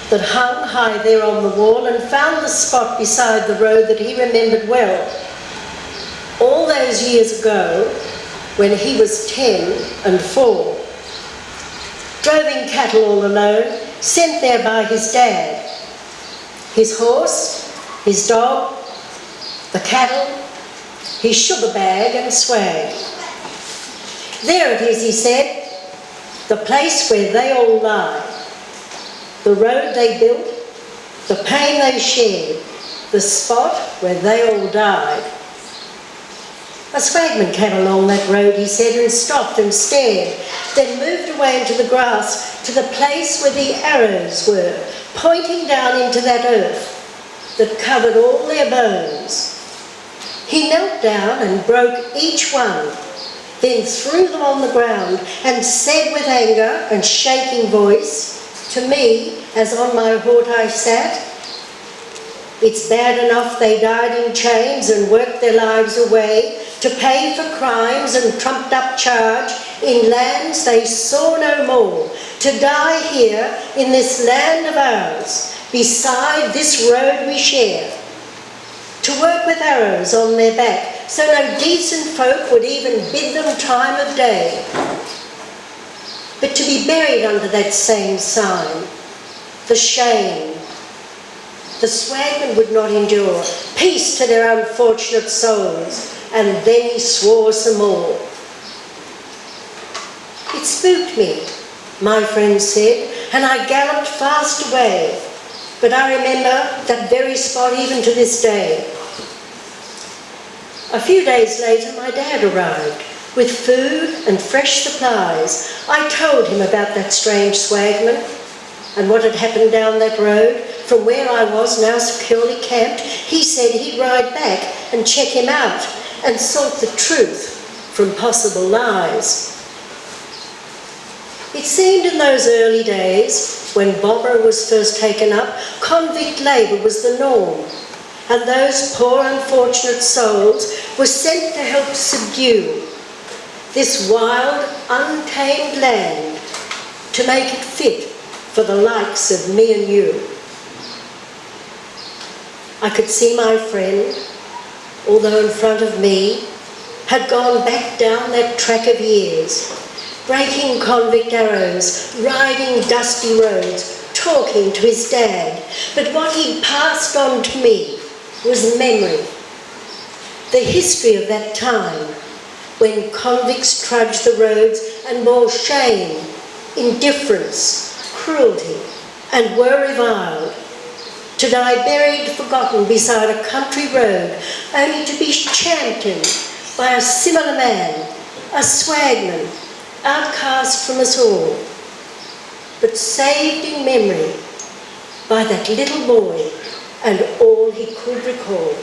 that hung high there on the wall, and found the spot beside the road that he remembered well. All those years ago, when he was 10 and 4, droving cattle all alone, sent there by his dad. His horse, his dog, the cattle, his sugar bag and swag. There it is, he said, the place where they all lie. The road they built, the pain they shared, the spot where they all died. A swagman came along that road, he said, and stopped and stared, then moved away into the grass to the place where the arrows were, pointing down into that earth that covered all their bones. He knelt down and broke each one, then threw them on the ground and said with anger and shaking voice to me, as on my horse I sat, "It's bad enough they died in chains and worked their lives away to pay for crimes and trumped up charge in lands they saw no more, to die here in this land of ours, beside this road we share, to work with arrows on their back, so no decent folk would even bid them time of day. But to be buried under that same sign, the shame, the swagman would not endure. Peace to their unfortunate souls." And then he swore some more. It spooked me, my friend said, and I galloped fast away. But I remember that very spot even to this day. A few days later, my dad arrived with food and fresh supplies. I told him about that strange swagman and what had happened down that road from where I was now securely camped. He said he'd ride back and check him out and sort the truth from possible lies. It seemed in those early days, when Bobber was first taken up, convict labour was the norm, and those poor unfortunate souls were sent to help subdue this wild, untamed land, to make it fit for the likes of me and you. I could see my friend, although in front of me, had gone back down that track of years, breaking convict arrows, riding dusty roads, talking to his dad. But what he passed on to me was memory, the history of that time when convicts trudged the roads and bore shame, indifference, cruelty, and were reviled, to die buried, forgotten beside a country road, only to be championed by a similar man, a swagman, outcast from us all, but saved in memory by that little boy and all he could recall.